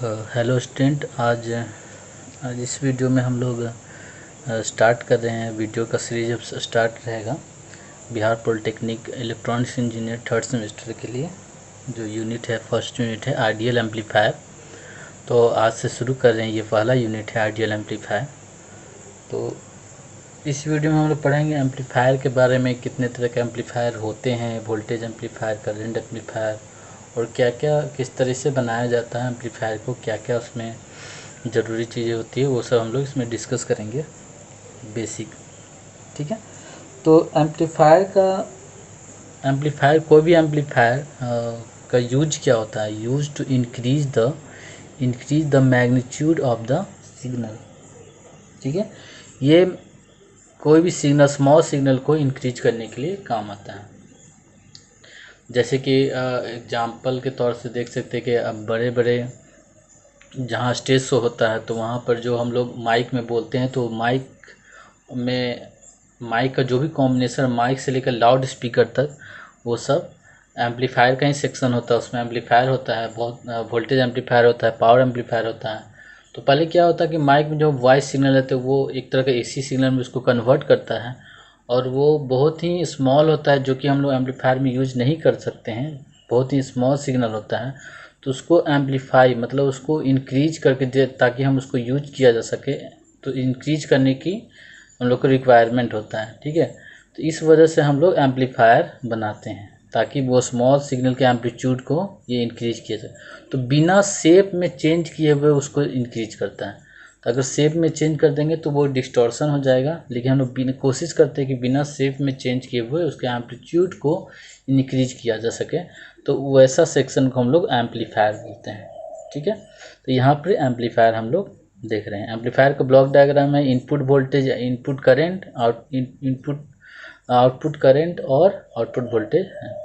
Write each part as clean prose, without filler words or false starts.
Hello student, आज इस video में हम लोग स्टार्ट कर रहे हैं। वीडियो का सीरीज अब स्टार्ट रहेगा Bihar polytechnic electronics engineer third semester के लिए। जो यूनिट है, फर्स्ट यूनिट है आइडियल एम्पलीफायर। तो आज से शुरू कर रहे हैं, ये पहला यूनिट है आइडियल एम्पलीफायर। तो इस वीडियो में हम लोग पढ़ेंगे एम्पलीफायर के बारे में, कितने तरह के एम्पलीफायर होते हैं, वोल्टेज एम्पलीफायर, करंट एम्पलीफायर, और क्या क्या किस तरह से बनाया जाता है एम्पलीफायर को, क्या क्या उसमें ज़रूरी चीज़ें होती है, वो सब हम लोग इसमें डिस्कस करेंगे बेसिक। ठीक है। तो एम्पलीफायर कोई भी एम्पलीफायर का यूज क्या होता है? Use to increase the magnitude of the signal. ठीक है। ये कोई भी सिग्नल, स्मॉल सिग्नल को इंक्रीज करने के लिए काम आता है। जैसे कि एग्जाम्पल के तौर से देख सकते हैं कि अब बड़े बड़े जहाँ स्टेज शो होता है तो वहाँ पर जो हम लोग माइक में बोलते हैं, तो माइक का जो भी कॉम्बिनेशन, माइक से लेकर लाउड स्पीकर तक, वो सब एम्पलीफायर का ही सेक्शन होता है। उसमें एम्पलीफायर होता है, बहुत वोल्टेज एम्पलीफायर होता है, पावर एम्पलीफायर होता है। तो पहले क्या होता है कि माइक में जो वॉइस सिग्नल है तो वो एक तरह का एसी सिग्नल में उसको कन्वर्ट करता है, और वो बहुत ही स्मॉल होता है, जो कि हम लोग एम्पलीफायर में यूज नहीं कर सकते हैं। बहुत ही स्मॉल सिग्नल होता है, तो उसको एम्पलीफाई मतलब उसको इंक्रीज करके दे, ताकि हम उसको यूज किया जा सके। तो इंक्रीज करने की हम लोग को रिक्वायरमेंट होता है। ठीक है। तो इस वजह से हम लोग एम्पलीफायर बनाते हैं, ताकि वो स्मॉल सिग्नल के एम्पलीट्यूड को ये इंक्रीज किया जाए। तो बिना शेप में चेंज किए हुए उसको इंक्रीज करता है। तो अगर शेप में चेंज कर देंगे तो वो डिस्टॉर्शन हो जाएगा, लेकिन हम लोग कोशिश करते हैं कि बिना शेप में चेंज किए हुए उसके एम्पलीट्यूड को इंक्रीज किया जा सके। तो वैसा सेक्शन को हम लोग एम्पलीफायर बोलते हैं। ठीक है। तो यहाँ पर एम्पलीफायर हम लोग देख रहे हैं। एम्पलीफायर का ब्लॉक डायग्राम है, input voltage, input current, output current और आउटपुट वोल्टेज है।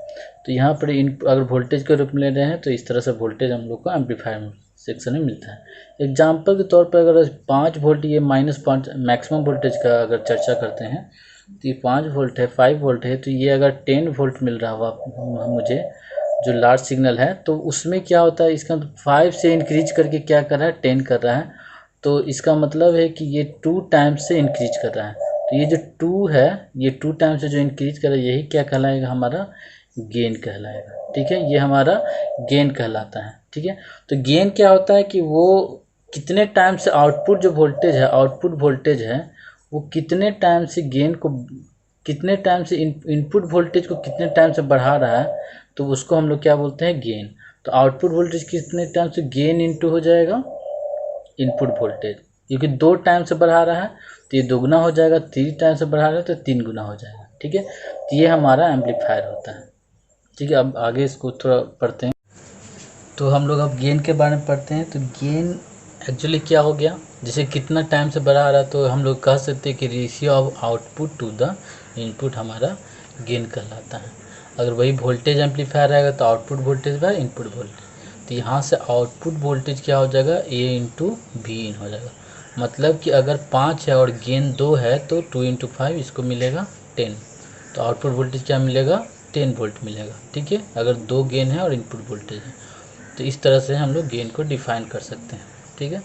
तो यहाँ पर अगर वोल्टेज के रूप में ले रहे हैं तो इस तरह से वोल्टेज हम लोग को एम्पलीफायर सेक्शन में मिलता है। एग्जाम्पल के तौर पर अगर 5 वोल्ट, ये -5 मैक्सिमम वोल्टेज का अगर चर्चा करते हैं, तो ये 5 वोल्ट है, 5 वोल्ट है, तो ये अगर 10 वोल्ट मिल रहा हुआ मुझे जो लार्ज सिग्नल है, तो उसमें क्या होता है, इसका 5 से इंक्रीज करके क्या कर रहा है, 10 कर रहा है। तो इसका मतलब है कि ये 2 टाइम्स से इंक्रीज कर रहा है। तो ये जो 2 है, ये 2 टाइम्स से जो इंक्रीज कर रहा है, यही क्या कहलाएगा, हमारा गेन कहलाएगा। ठीक है। ये हमारा गेन कहलाता है। ठीक है। तो गेन क्या होता है कि वो कितने टाइम से आउटपुट जो वोल्टेज है, आउटपुट वोल्टेज है, वो कितने टाइम से गेन को, कितने टाइम से इनपुट वोल्टेज को कितने टाइम से बढ़ा रहा है, तो उसको हम लोग क्या बोलते हैं, गेन। तो आउटपुट वोल्टेज कितने टाइम से गेन इनटू हो जाएगा इनपुट वोल्टेज, क्योंकि 2 टाइम से बढ़ा रहा है तो ये 2 गुना हो जाएगा, 3 टाइम से बढ़ा रहा है तो 3 गुना हो जाएगा। ठीक है। तो ये हमारा एम्पलीफायर होता है। ठीक है। अब आगे इसको थोड़ा पढ़ते हैं। तो हम लोग अब गेन के बारे में पढ़ते हैं। तो गेन एक्चुअली क्या हो गया, जैसे कितना टाइम से बढ़ा रहा है, तो हम लोग कह सकते हैं कि ratio of output to the input हमारा गेन कहलाता है। अगर वही वोल्टेज एम्पलीफायर रहेगा तो output voltage by input voltage, तो यहाँ से आउटपुट वोल्टेज क्या हो जाएगा, A इंटू वी इन हो जाएगा। मतलब कि अगर 5 है और गेन 2 है तो 2 इंटू 5 इसको मिलेगा 10। तो आउटपुट वोल्टेज क्या मिलेगा, 10 वोल्ट मिलेगा। ठीक है। अगर 2 गेन है और इनपुट वोल्टेज है, तो इस तरह से हम लोग गेन को डिफाइन कर सकते हैं। ठीक है।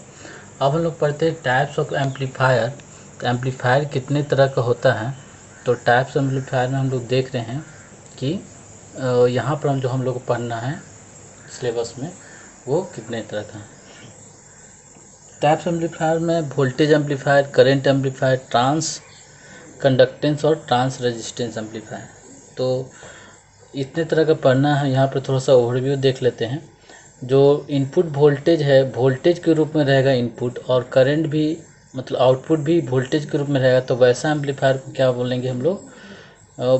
अब हम लोग पढ़ते हैं टाइप्स ऑफ एम्पलीफायर। तो एम्पलीफायर कितने तरह का होता है, तो टाइप्स एम्पलीफायर में हम लोग देख रहे हैं कि यहाँ पर जो हम लोग को पढ़ना है सिलेबस में, वो कितने तरह का है। टाइप्स एम्पलीफायर में voltage amplifier, current amplifier, transconductance और ट्रांस रेजिस्टेंस एम्पलीफायर। तो इतने तरह का पढ़ना है। यहाँ पर थोड़ा सा ओवरव्यू देख लेते हैं। जो इनपुट वोल्टेज है, वोल्टेज के रूप में रहेगा इनपुट, और करंट भी मतलब आउटपुट भी वोल्टेज के रूप में रहेगा, तो वैसा एम्पलीफायर को क्या बोलेंगे हम लोग,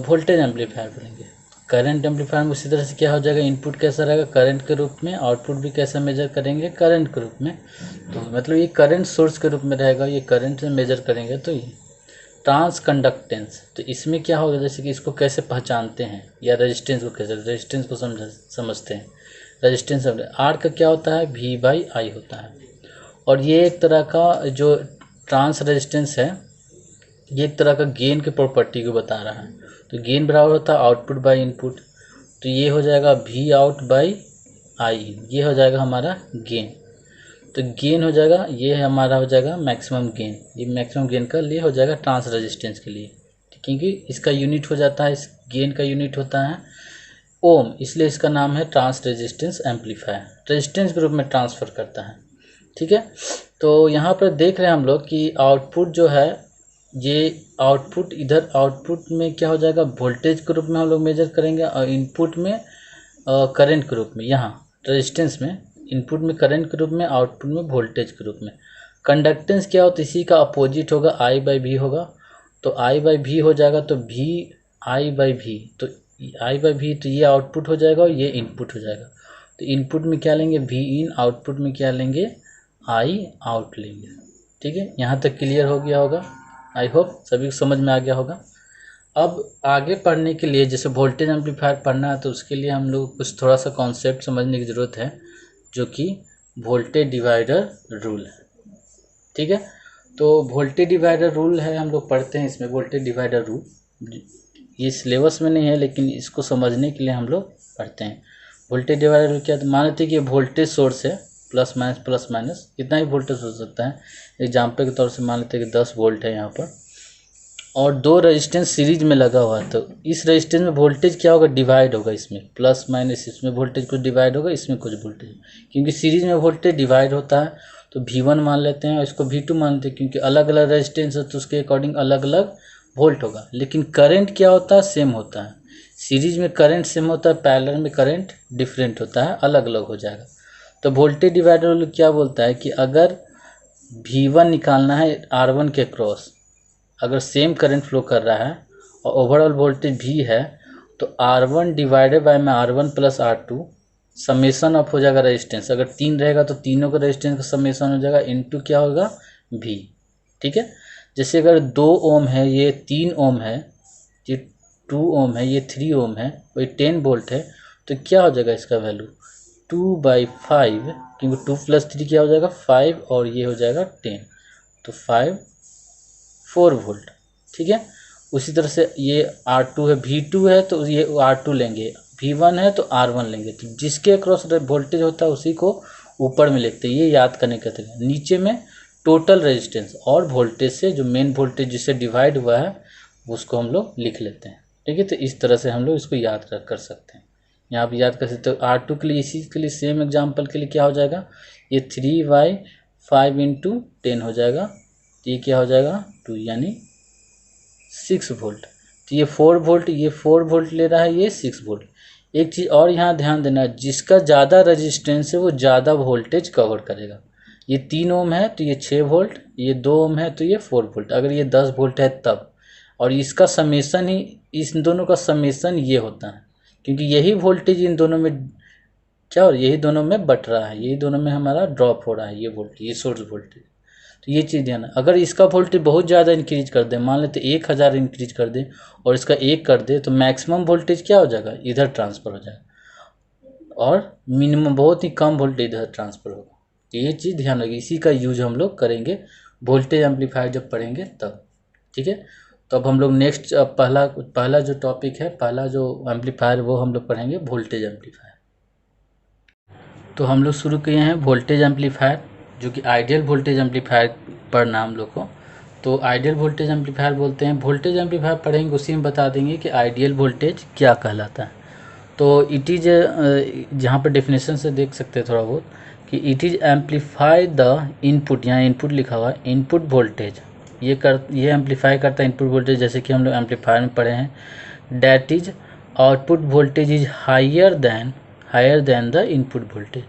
वोल्टेज एम्पलीफायर बोलेंगे। करंट एम्पलीफायर में उसी तरह से क्या हो जाएगा, इनपुट कैसा रहेगा, करंट के रूप में, आउटपुट भी कैसा मेजर करेंगे, करंट के रूप में। तो मतलब ये करंट सोर्स के रूप में रहेगा, ये करंट से मेजर करेंगे। तो ये ट्रांस कंडक्टेंस, तो इसमें क्या होगा, जैसे कि इसको कैसे पहचानते हैं, या रेजिस्टेंस को कैसे, रेजिस्टेंस को समझते हैं। रेजिस्टेंस आर का क्या होता है, V/I होता है। और ये एक तरह का जो ट्रांस रेजिस्टेंस है, ये एक तरह का गेन के प्रॉपर्टी को बता रहा है। तो गेन बराबर होता है आउटपुट बाय इनपुट, तो ये हो जाएगा V/out/I, ये हो जाएगा हमारा गेन। तो गेन हो जाएगा, ये हमारा हो जाएगा मैक्सिमम गेन, ये मैक्सिमम गेन का लिए हो जाएगा ट्रांस रेजिस्टेंस के लिए, क्योंकि इसका यूनिट हो जाता है, इस गेन का यूनिट होता है ओम, इसलिए इसका नाम है ट्रांस रेजिस्टेंस एम्पलीफायर, रेजिस्टेंस के रूप में ट्रांसफ़र करता है। ठीक है, तो यहाँ पर देख रहे हैं हम लोग कि आउटपुट जो है, ये आउटपुट इधर आउटपुट में क्या हो जाएगा, वोल्टेज के रूप में हम लोग मेजर करेंगे, और इनपुट में करंट के रूप में, यहाँ रेजिस्टेंस में इनपुट में करंट के रूप में, आउटपुट में वोल्टेज के रूप में। कंडक्टेंस क्या होता है, इसी का अपोजिट होगा, आई बाई वी होगा, तो आई बाई वी हो जाएगा, तो वी आई बाई वी, तो आई बाई वी, तो ये आउटपुट हो जाएगा और ये इनपुट हो जाएगा। तो इनपुट में क्या लेंगे, वी इन, आउटपुट में क्या लेंगे, आई आउट लेंगे। ठीक है, यहाँ तक क्लियर हो गया होगा, आई होप सभी को समझ में आ गया होगा। अब आगे पढ़ने के लिए, जैसे वोल्टेज एम्पलीफायर पढ़ना है, तो उसके लिए हम लोग कुछ थोड़ा सा कॉन्सेप्ट समझने की ज़रूरत है, जो कि वोल्टेज डिवाइडर रूल है। ठीक है, तो वोल्टेज डिवाइडर रूल है, हम लोग पढ़ते हैं इसमें वोल्टेज डिवाइडर रूल, ये सिलेबस में नहीं है, लेकिन इसको समझने के लिए हम लोग पढ़ते हैं। वोल्टेज डिवाइडर रूल क्या है, तो मान लेते हैं कि ये वोल्टेज सोर्स है, प्लस माइनस कितना ही वोल्टेज हो सकता है। एग्जाम्पल के तौर से मान लेते हैं कि 10 वोल्ट है यहाँ पर, और दो रेजिस्टेंस सीरीज में लगा हुआ है, तो इस रेजिस्टेंस में वोल्टेज क्या होगा, डिवाइड होगा, इसमें प्लस माइनस, इसमें वोल्टेज कुछ डिवाइड होगा, इसमें कुछ वोल्टेज, क्योंकि सीरीज में वोल्टेज डिवाइड होता है, तो V1 मान लेते हैं और इसको V2 मान लेते हैं, क्योंकि अलग अलग रेजिस्टेंस है तो उसके अकॉर्डिंग अलग अलग वोल्ट होगा। लेकिन करंट क्या होता है, सेम होता है, सीरीज में करंट सेम होता है, पैरेलल में करंट डिफरेंट होता है, अलग अलग हो जाएगा। तो वोल्टेज डिवाइडर क्या बोलता है कि अगर V1 निकालना है R1 के क्रॉस, अगर सेम करंट फ्लो कर रहा है और ओवरऑल वोल्टेज V है, तो R1 डिवाइडेड बाय में R1 plus R2 summation of हो जाएगा रेजिस्टेंस, अगर 3 रहेगा तो तीनों का रेजिस्टेंस का समेसन हो जाएगा, इनटू क्या होगा, V। ठीक है, जैसे अगर 2 ओम है, ये 3 ओम है, ये 2 ओम है, ये 3 ओम है, वही 10 वोल्ट है, तो क्या हो जाएगा इसका वैल्यू 2/5, क्योंकि 2 + 3 क्या हो जाएगा 5, और ये हो जाएगा 10, तो 4 वोल्ट। ठीक है, उसी तरह से ये R2 है, V2 है तो ये R2 लेंगे, V1 है तो R1 लेंगे, तो जिसके अक्रॉस वोल्टेज होता है उसी को ऊपर में लिखते हैं, ये याद करने का तरीका। नीचे में टोटल रेजिस्टेंस और वोल्टेज से जो मेन वोल्टेज जिससे डिवाइड हुआ है उसको हम लोग लिख लेते हैं। ठीक है, तो इस तरह से हम लोग इसको याद कर सकते हैं। यहाँ पर याद कर सकते हो, R2 के लिए, इसी के लिए सेम एग्जाम्पल के लिए क्या हो जाएगा, ये 3/5 × 10 हो जाएगा, ये क्या हो जाएगा 2, यानी 6 वोल्ट। तो ये 4 वोल्ट, ये 4 वोल्ट ले रहा है, ये 6 वोल्ट। एक चीज़ और यहाँ ध्यान देना, जिसका ज़्यादा रेजिस्टेंस है वो ज़्यादा वोल्टेज कवर करेगा। ये 3 ओम है तो ये 6 वोल्ट, ये 2 ओम है तो ये 4 वोल्ट, अगर ये 10 वोल्ट है तब, और इसका समेसन ही, इस दोनों का समेसन ये होता है, क्योंकि यही वोल्टेज इन दोनों में क्या, और यही दोनों में बट रहा है, यही दोनों में हमारा ड्रॉप हो रहा है, ये वोल्टेज, ये सोर्स वोल्टेज। तो ये चीज़ ध्यान है, अगर इसका वोल्टेज बहुत ज़्यादा इंक्रीज कर दें, मान लेते 1000 इंक्रीज कर दें और इसका 1 कर दे, तो मैक्सिमम वोल्टेज क्या हो जाएगा, इधर ट्रांसफ़र हो जाएगा, और मिनिमम बहुत ही कम वोल्टेज इधर ट्रांसफ़र होगा। तो ये चीज़ ध्यान रखिए, इसी का यूज हम लोग करेंगे वोल्टेज एम्पलीफायर जब पढ़ेंगे तब। ठीक है, तो अब हम लोग नेक्स्ट पहला जो टॉपिक है, पहला जो एम्पलीफायर वो हम लोग पढ़ेंगे वोल्टेज एम्पलीफायर। तो हम लोग शुरू किए हैं वोल्टेज एम्पलीफायर, जो कि आइडियल वोल्टेज एम्पलीफायर पढ़ना हम लोग को। तो आइडियल वोल्टेज एम्पलीफायर बोलते हैं, वोल्टेज एम्पलीफायर पढ़ेंगे उसी में बता देंगे कि आइडियल वोल्टेज क्या कहलाता है। तो इट इज़, जहाँ पर डेफिनेशन से देख सकते हैं थोड़ा बहुत, कि it is amplify the input, यहाँ इनपुट लिखा हुआ है, इनपुट वोल्टेज, ये एम्पलीफाई करता है इनपुट वोल्टेज, जैसे कि हम लोग एम्पलीफायर में पढ़े हैं, that is output voltage is higher than the input voltage.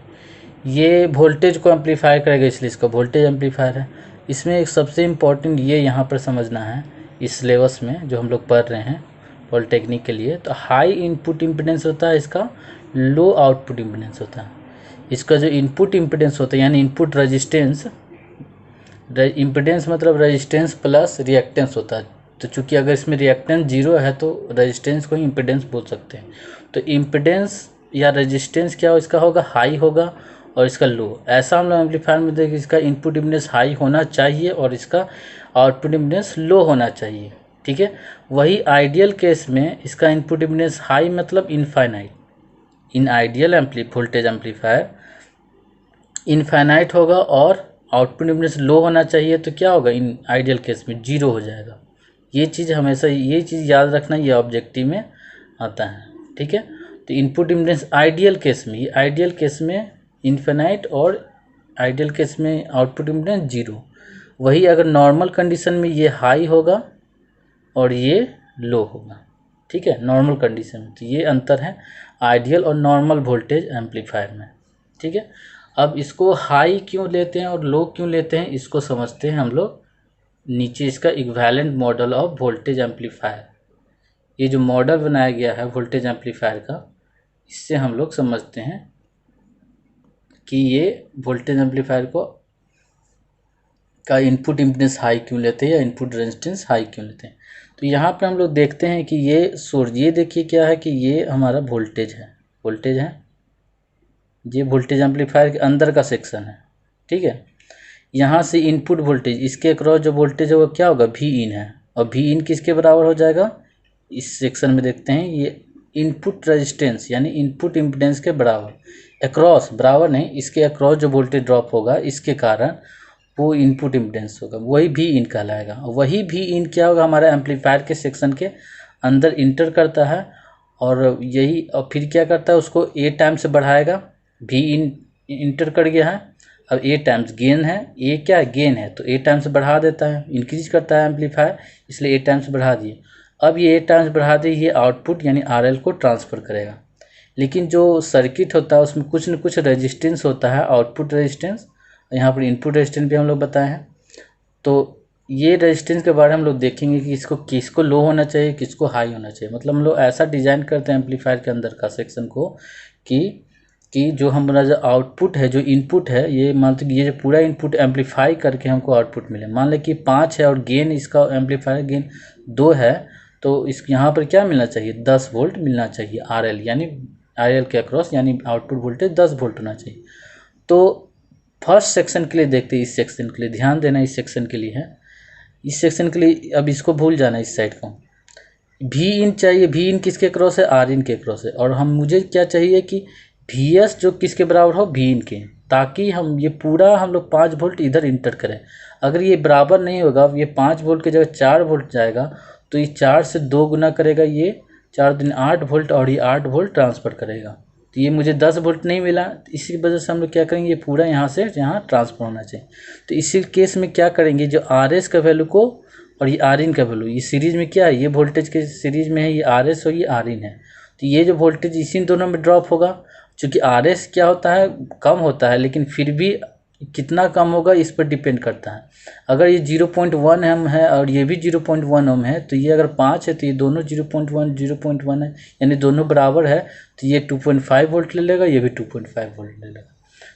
ये वोल्टेज को एम्पलीफाई करेगा, इसलिए इसका वोल्टेज एम्पलीफायर है। इसमें एक सबसे इम्पॉर्टेंट ये यहाँ पर समझना है, इस सिलेबस में जो हम लोग पढ़ रहे हैं पॉलिटेक्निक के लिए, तो हाई इनपुट इम्पीडेंस होता है इसका, लो आउटपुट इम्पीडेंस होता है। इसका जो इनपुट इम्पीडेंस होता है, यानी इनपुट रेजिस्टेंस, इम्पीडेंस मतलब रेजिस्टेंस प्लस रिएक्टेंस होता है। तो चूंकि अगर इसमें रिएक्टेंस 0 है तो रेजिस्टेंस को इम्पीडेंस बोल सकते हैं। तो इम्पीडेंस या रेजिस्टेंस क्या हो, इसका होगा हाई होगा और इसका लो। ऐसा हम लोग एम्पलीफायर में देखें, इसका इनपुट इम्पीडेंस हाई होना चाहिए और इसका आउटपुट इम्पीडेंस लो होना चाहिए। ठीक है, वही आइडियल केस में इसका इनपुट इम्पीडेंस हाई मतलब infinite. In ideal voltage amplifier infinite होगा और आउटपुट इम्पीडेंस लो होना चाहिए, तो क्या होगा इन आइडियल केस में 0 हो जाएगा। ये चीज़ हमेशा ये चीज़ याद रखना, ये ऑब्जेक्टिव में आता है, ठीक है। तो इनपुट इम्पीडेंस आइडियल केस में, ये आइडियल केस में इनफाइनाइट और आइडियल केस में आउटपुट इम्पीडेंस 0। वही अगर नॉर्मल कंडीशन में ये हाई होगा और ये लो होगा, ठीक है, नॉर्मल कंडीशन में। तो ये अंतर है आइडियल और नॉर्मल वोल्टेज एम्पलीफायर में, ठीक है। अब इसको हाई क्यों लेते हैं और लो क्यों लेते हैं, इसको समझते हैं हम लोग नीचे। इसका equivalent model of voltage amplifier, ये जो मॉडल बनाया गया है वोल्टेज एम्पलीफायर का, इससे हम लोग समझते हैं कि ये वोल्टेज एम्पलीफायर को का इनपुट इम्पीडेंस हाई क्यों लेते हैं या इनपुट रेजिस्टेंस हाई क्यों लेते हैं। तो यहाँ पे हम लोग देखते हैं कि ये सोर्स, ये देखिए क्या है कि ये हमारा वोल्टेज है, वोल्टेज है, ये वोल्टेज एम्पलीफायर के अंदर का सेक्शन है, ठीक है। यहाँ से इनपुट वोल्टेज, इसके अक्रॉस जो वोल्टेज है वो क्या होगा, वी इन है, और वी इन किसके बराबर हो जाएगा, इस सेक्शन में देखते हैं ये इनपुट रेजिस्टेंस यानी इनपुट इम्पीडेंस के बराबर, अक्रॉस बराबर नहीं, इसके अक्रॉस जो वोल्टेज ड्रॉप होगा इसके कारण वो इनपुट इम्पीडेंस होगा, वही भी इन कहलाएगा। और वही भी इन क्या होगा, हमारा एम्पलीफायर के सेक्शन के अंदर इंटर करता है और यही, और फिर क्या करता है, उसको ए टाइम से बढ़ाएगा, भी इन इंटर कर गया है, अब ए टाइम्स गेन है, ए क्या है, गेन है, तो ए टाइम्स बढ़ा देता है, इंक्रीज करता है एम्पलीफायर, इसलिए ए टाइम्स बढ़ा दिए। अब ये ए टाइम्स बढ़ा दिए, ये आउटपुट यानी आरएल को ट्रांसफ़र करेगा। लेकिन जो सर्किट होता है उसमें कुछ न कुछ रेजिस्टेंस होता है, आउटपुट रेजिस्टेंस, यहाँ पर इनपुट रेजिस्टेंस भी हम लोग बताए हैं। तो ये रेजिस्टेंस के बारे में हम लोग देखेंगे कि इसको किसको लो होना चाहिए, किसको हाई होना चाहिए। मतलब हम लोग ऐसा डिज़ाइन करते हैं एम्पलीफायर के अंदर का सेक्शन को कि जो हमारा जो आउटपुट है, जो इनपुट है, ये मान लो ये जो पूरा इनपुट एम्पलीफाई करके हमको आउटपुट मिले। मान लें कि 5 है और गेन इसका एम्पलीफायर गेन 2 है, तो इस यहाँ पर क्या मिलना चाहिए, 10 वोल्ट मिलना चाहिए आरएल, यानी आरएल के अक्रॉस, यानी आउटपुट वोल्टेज 10 वोल्ट होना चाहिए। तो फर्स्ट सेक्शन के लिए देखते हैं, इस सेक्शन के लिए ध्यान देना, इस सेक्शन के लिए है, इस सेक्शन के लिए अब इसको भूल जाना, इस साइड को भी इन चाहिए, भी इन किसके क्रॉस है, आर इन के क्रॉस है, और हम मुझे क्या चाहिए कि वी एस जो किसके बराबर हो, भी इन के, ताकि हम ये पूरा हम लोग 5 वोल्ट इधर इंटर करें। अगर ये बराबर नहीं होगा, ये 5 वोल्ट की जगह 4 वोल्ट जाएगा, तो ये 4 से 2 गुना करेगा, ये 4 दिन 8 वोल्ट, और ये 8 वोल्ट ट्रांसफ़र करेगा, तो ये मुझे 10 वोल्ट नहीं मिला। तो इसी वजह से हम लोग क्या करेंगे, ये पूरा यहाँ से यहाँ ट्रांसफ़र होना चाहिए। तो इसी केस में क्या करेंगे, जो आर एस का वैल्यू को और ये आर इन का वैल्यू, ये सीरीज में क्या है, ये वोल्टेज के सीरीज में है, ये आर एस और ये आर इन है, तो ये जो वोल्टेज इसी दोनों में ड्रॉप होगा। चूँकि आर एस क्या होता है, कम होता है, लेकिन फिर भी कितना कम होगा इस पर डिपेंड करता है। अगर ये 0.1 ओम है और ये भी 0.1 ओम है, तो ये अगर 5 है तो ये दोनों 0.1 है, यानी दोनों बराबर है, तो ये 2.5 वोल्ट ले लेगा, ये भी 2.5 वोल्ट ले लेगा।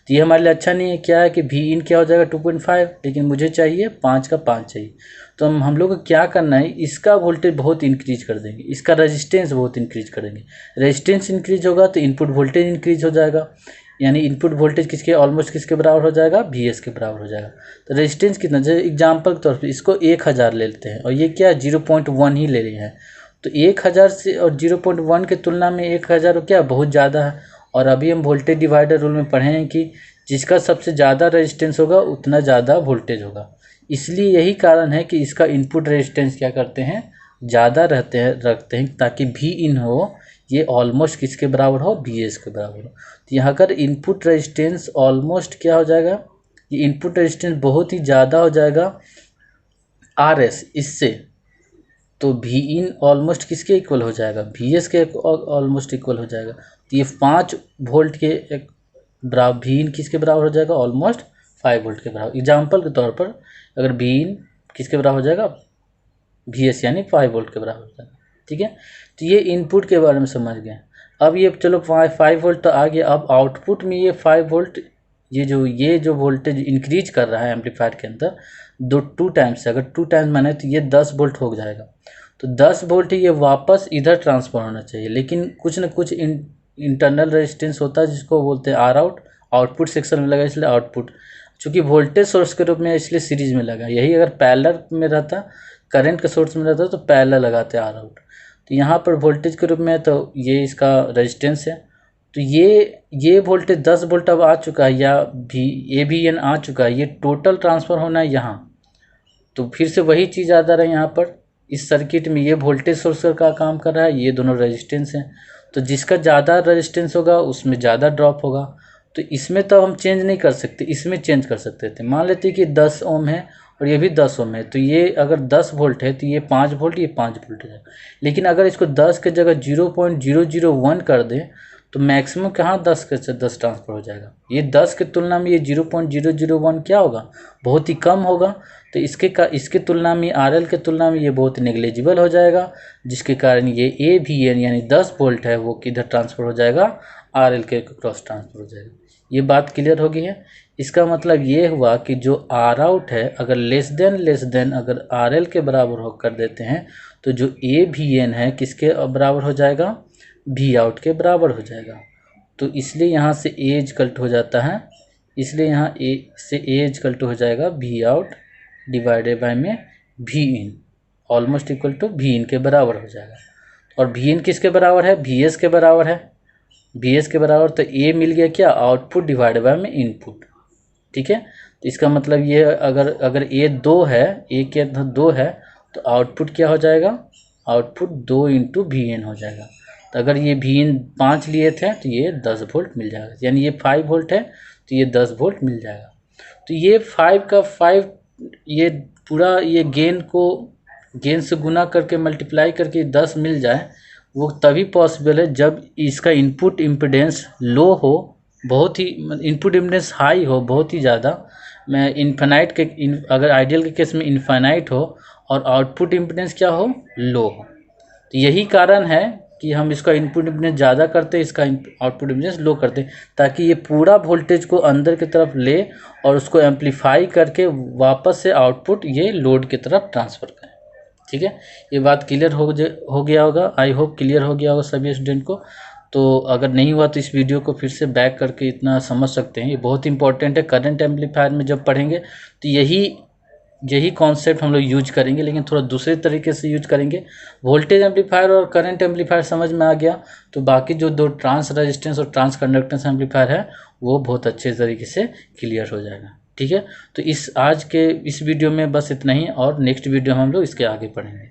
तो ये हमारे लिए अच्छा नहीं है। क्या है कि भी इन क्या हो जाएगा 2.5, लेकिन मुझे चाहिए 5 का 5 चाहिए। तो हम लोग को क्या करना है, इसका वोल्टेज बहुत इंक्रीज कर देंगे, इसका रेजिस्टेंस बहुत इंक्रीज कर देंगे। रेजिस्टेंस इंक्रीज होगा तो इनपुट वोल्टेज इंक्रीज हो जाएगा, यानी इनपुट वोल्टेज किसके ऑलमोस्ट किसके बराबर हो जाएगा, वी एस के बराबर हो जाएगा। तो रेजिस्टेंस कितना, जैसे एग्जाम्पल के तौर पर इसको 1000 ले लेते हैं और ये क्या 0.1 ही ले रहे हैं, तो 1000 से और 0.1 की तुलना में 1000 क्या बहुत ज़्यादा है। और अभी हम वोल्टेज डिवाइडर रूल में पढ़े हैं कि जिसका सबसे ज़्यादा रेजिस्टेंस होगा उतना ज़्यादा वोल्टेज होगा। इसलिए यही कारण है कि इसका इनपुट रेजिस्टेंस क्या करते हैं, ज़्यादा रखते हैं, ताकि भी इन हो ये ऑलमोस्ट किसके बराबर हो, बी एस के बराबर हो। तो यहाँ कर इनपुट रेजिस्टेंस ऑलमोस्ट क्या हो जाएगा, ये इनपुट रेजिस्टेंस बहुत ही ज़्यादा हो जाएगा आर एस इससे, तो भी इन ऑलमोस्ट किसके इक्वल हो जाएगा, वी एस के ऑलमोस्ट इक्वल हो जाएगा। तो ये 5 वोल्ट के एक बराबर, भी इन किसके बराबर हो जाएगा, ऑलमोस्ट 5 वोल्ट के बराबर। एग्जाम्पल के तौर पर अगर भी इन किसके बराबर हो जाएगा, वी एस यानी 5 वोल्ट के बराबर हो जाएगा, ठीक है। तो ये इनपुट के बारे में समझ गए। अब ये चलो 5 वोल्ट तो आ गया, अब आउटपुट में ये 5 वोल्ट ये जो वोल्टेज इंक्रीज कर रहा है एम्पलीफायर के अंदर 2 टाइम्स से, अगर 2 टाइम्स माने तो ये 10 वोल्ट हो जाएगा। तो 10 वोल्ट ये वापस इधर ट्रांसफर होना चाहिए, लेकिन कुछ न कुछ इंटरनल रेजिस्टेंस होता है जिसको बोलते हैं आर आउट, आउटपुट सेक्शन में लगा इसलिए आउटपुट, चूँकि वोल्टेज सोर्स के रूप में इसलिए सीरीज में लगा। यही अगर पैरेलल में रहता, करंट के सोर्स में रहता तो पैरेलल लगाते आर आउट। तो यहाँ पर वोल्टेज के रूप में है तो ये इसका रेजिस्टेंस है, तो ये वोल्टेज 10 वोल्ट अब आ चुका है, या AVN आ चुका है, ये टोटल ट्रांसफ़र होना है यहाँ। तो फिर से वही चीज़ आ जा रहा है यहाँ पर इस सर्किट में, ये वोल्टेज सोर्स का काम कर रहा है, ये दोनों रेजिस्टेंस हैं। तो जिसका ज़्यादा रेजिस्टेंस होगा उसमें ज़्यादा ड्रॉप होगा। तो इसमें तो हम चेंज नहीं कर सकते, इसमें चेंज कर सकते थे। मान लेते कि 10 ओम है और ये भी 10 ओम है, तो ये अगर 10 वोल्ट है तो ये 5 वोल्ट, ये 5 वोल्ट है। लेकिन अगर इसको 10 के जगह 0.001 कर दें तो मैक्सिमम कहाँ 10 के 10 ट्रांसफ़र हो जाएगा। ये 10 की तुलना में ये 0.001 क्या होगा, बहुत ही कम होगा। तो इसके तुलना में RL के तुलना में ये बहुत नेग्लिजिबल हो जाएगा, जिसके कारण ये AVN यानी 10 वोल्ट है वो किधर ट्रांसफ़र हो जाएगा, RL के क्रॉस ट्रांसफ़र हो जाएगा। ये बात क्लियर हो गई है। इसका मतलब ये हुआ कि जो R आउट है अगर लेस देन अगर RL के बराबर हो कर देते हैं तो जो AVN है किसके बराबर हो जाएगा, V आउट के बराबर हो जाएगा। तो इसलिए यहाँ से A इक्वल टू हो जाता है, इसलिए यहाँ A से A इक्वल टू हो जाएगा V आउट डिवाइडेड बाय में V in, almost equal to V in के बराबर हो जाएगा। और V इन किसके बराबर है, VS के बराबर है, VS के बराबर। तो A मिल गया क्या, आउटपुट डिवाइडेड बाय में इनपुट। ठीक है, तो इसका मतलब ये अगर A 2 है, A के 2 है तो आउटपुट क्या हो जाएगा, आउटपुट 2 इंटू VN हो जाएगा। तो अगर ये VN 5 लिए थे तो ये 10 वोल्ट मिल जाएगा, यानी ये 5 वोल्ट है तो ये 10 वोल्ट मिल जाएगा। तो ये 5 का 5 ये पूरा ये गेन से गुना करके मल्टीप्लाई करके 10 मिल जाए, वो तभी पॉसिबल है जब इसका इनपुट इम्पीडेंस लो हो, बहुत ही इनपुट इम्पीडेंस हाई हो, बहुत ही ज़्यादा। मैं इन्फिनाइट के अगर आइडियल के केस में इन्फिनाइट हो और आउटपुट इम्पीडेंस क्या हो, लो हो। तो यही कारण है कि हम इसका इनपुट इम्पीडेंस ज़्यादा करते हैं, इसका आउटपुट इम्पीडेंस लो करते हैं, ताकि ये पूरा वोल्टेज को अंदर की तरफ ले और उसको एम्पलीफाई करके वापस से आउटपुट ये लोड की तरफ ट्रांसफ़र करें। ठीक है, ये बात क्लियर हो गया होगा, आई होप क्लियर हो गया होगा सभी स्टूडेंट को। तो अगर नहीं हुआ तो इस वीडियो को फिर से बैक करके इतना समझ सकते हैं, ये बहुत इंपॉर्टेंट है। करंट एम्पलीफायर में जब पढ़ेंगे तो यही कॉन्सेप्ट हम लोग यूज करेंगे, लेकिन थोड़ा दूसरे तरीके से यूज करेंगे। वोल्टेज एम्पलीफायर और करंट एम्पलीफायर समझ में आ गया तो बाकी जो 2 ट्रांस रेजिस्टेंस और ट्रांस कंडक्टेंस एम्पलीफायर है वो बहुत अच्छे तरीके से क्लियर हो जाएगा। ठीक है, तो आज के इस वीडियो में बस इतना ही, और नेक्स्ट वीडियो में हम लोग इसके आगे पढ़ेंगे।